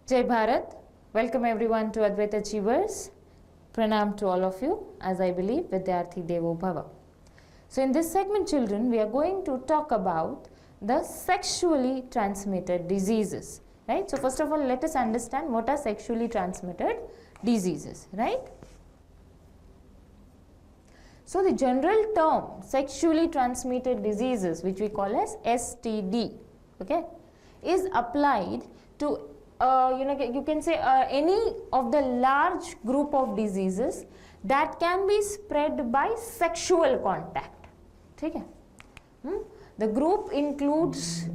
Jai Bharat. Welcome everyone to Advaitachievers. Pranam to all of you, as I believe Vidyaर्थी Devo Bhava. So in this segment, children, we are going to talk about the sexually transmitted diseases, right? So first of all, let us understand what are sexually transmitted diseases, right? So the general term sexually transmitted diseases, which we call as STD, okay, is applied to you can say any of the large group of diseases that can be spread by sexual contact. Okay? The group includes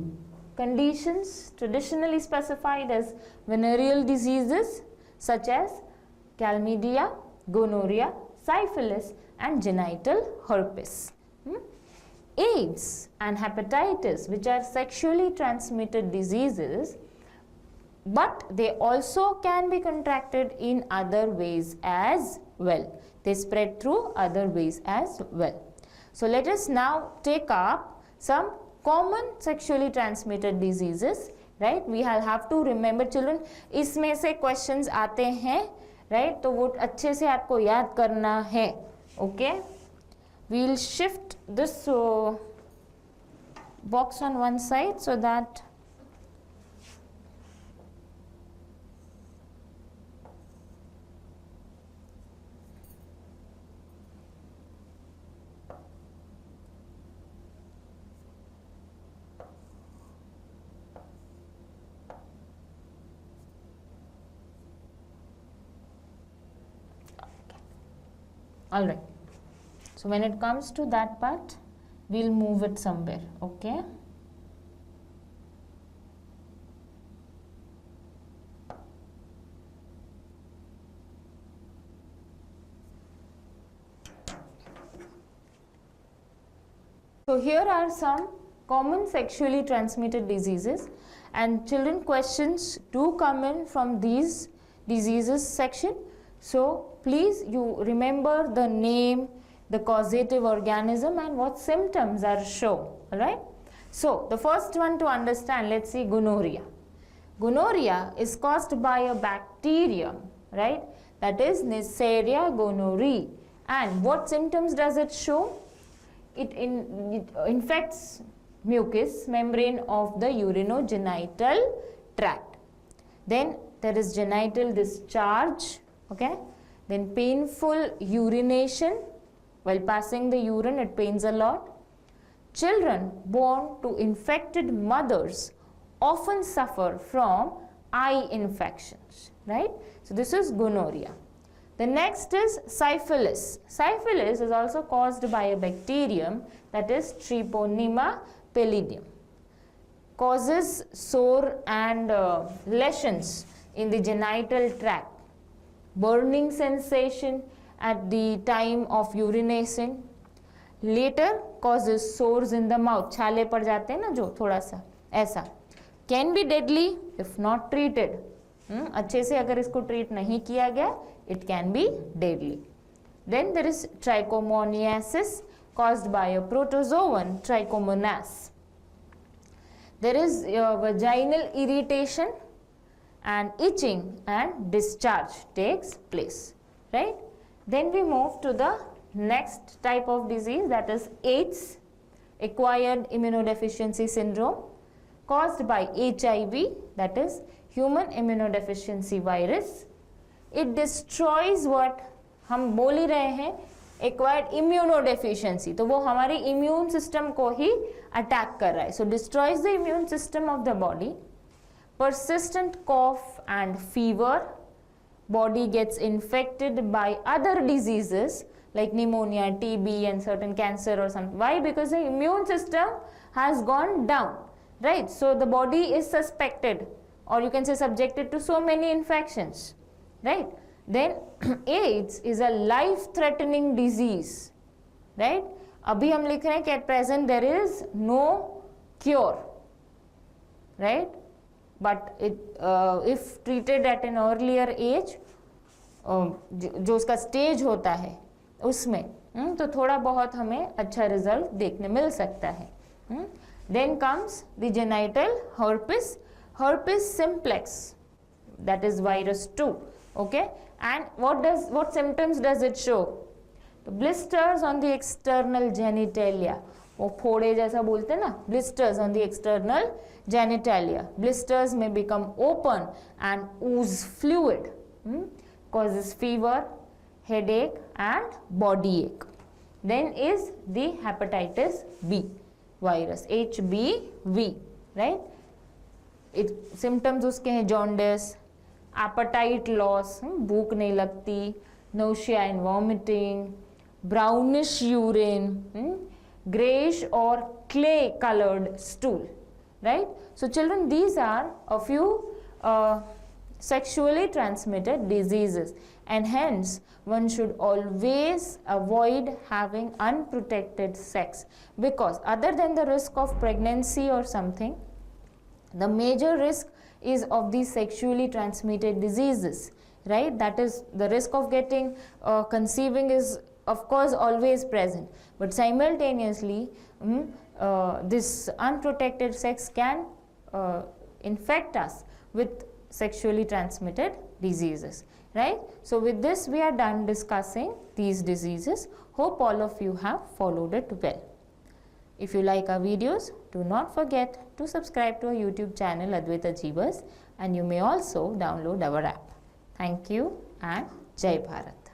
conditions traditionally specified as venereal diseases such as chlamydia, gonorrhea, syphilis and genital herpes. AIDS and hepatitis, which are sexually transmitted diseases, but they also can be contracted in other ways as well. They spread through other ways as well. So let us now take up some common sexually transmitted diseases, right? We have to remember, children, इसमें से questions आते हैं, right? तो वो अच्छे से आपको याद करना है, okay? We'll shift this box on one side so that all right. So when it comes to that part, we'll move it somewhere, okay? So here are some common sexually transmitted diseases, and children, questions do come in from these diseases section. So please you remember the name, the causative organism and what symptoms are shown, alright? So the first one to understand, let's see, gonorrhea. Gonorrhea is caused by a bacterium, right? That is Neisseria gonorrhoeae. And what symptoms does it show? It infects mucous membrane of the urinogenital tract. Then there is genital discharge, okay? Then painful urination. While passing the urine, it pains a lot. Children born to infected mothers often suffer from eye infections, right? So this is gonorrhea. The next is syphilis. Syphilis is also caused by a bacterium, that is Treponema pallidum. Causes sore and lesions in the genital tract. Burning sensation at the time of urination. Later causes sores in the mouth. छाले पड़ जाते हैं ना जो थोड़ा सा ऐसा. Can be deadly if not treated. अच्छे से अगर इसको treat नहीं किया गया, it can be deadly. Then there is trichomoniasis caused by a protozoan Trichomonas. There is vaginal irritation and itching and discharge takes place, right? Then we move to the next type of disease, that is AIDS, acquired immunodeficiency syndrome, caused by HIV, that is human immunodeficiency virus. It destroys what हम बोल ही रहे हैं, acquired immunodeficiency, तो वो हमारे immune system को ही attack कर रहा है. So destroys the immune system of the body. Persistent cough and fever. Body gets infected by other diseases like pneumonia, TB and certain cancer or something. Why? Because the immune system has gone down, right? So the body is suspected, or you can say subjected to so many infections, right? Then AIDS is a life-threatening disease, right? अभी हम लिख रहे हैं कि at present there is no cure, right? But it, if treated at an earlier age, जो उसका stage होता है उसमें तो थोड़ा बहुत हमें अच्छा रिजल्ट देखने मिल सकता है. Then comes the genital herpes, herpes simplex, that is virus 2. Okay, and what symptoms does it show? The blisters on the external genitalia. वो फोड़े जैसा बोलते हैं ना, blisters on the external genitalia. Blisters may become open and ooze fluid, causes fever, headache and body ache. Then is the hepatitis B virus, HBV, right? Symptoms उसके हैं jaundice, appetite loss, भूख नहीं लगती, nausea and vomiting, brownish urine, grayish or clay colored stool, right? So children, these are a few sexually transmitted diseases, and hence one should always avoid having unprotected sex, because other than the risk of pregnancy or something, the major risk is of these sexually transmitted diseases, right? That is, the risk of getting conceiving is of course always present, but simultaneously this unprotected sex can infect us with sexually transmitted diseases, right? So with this we are done discussing these diseases. Hope all of you have followed it well. If you like our videos, do not forget to subscribe to our YouTube channel Advaitachievers, and you may also download our app. Thank you and Jai Bharat.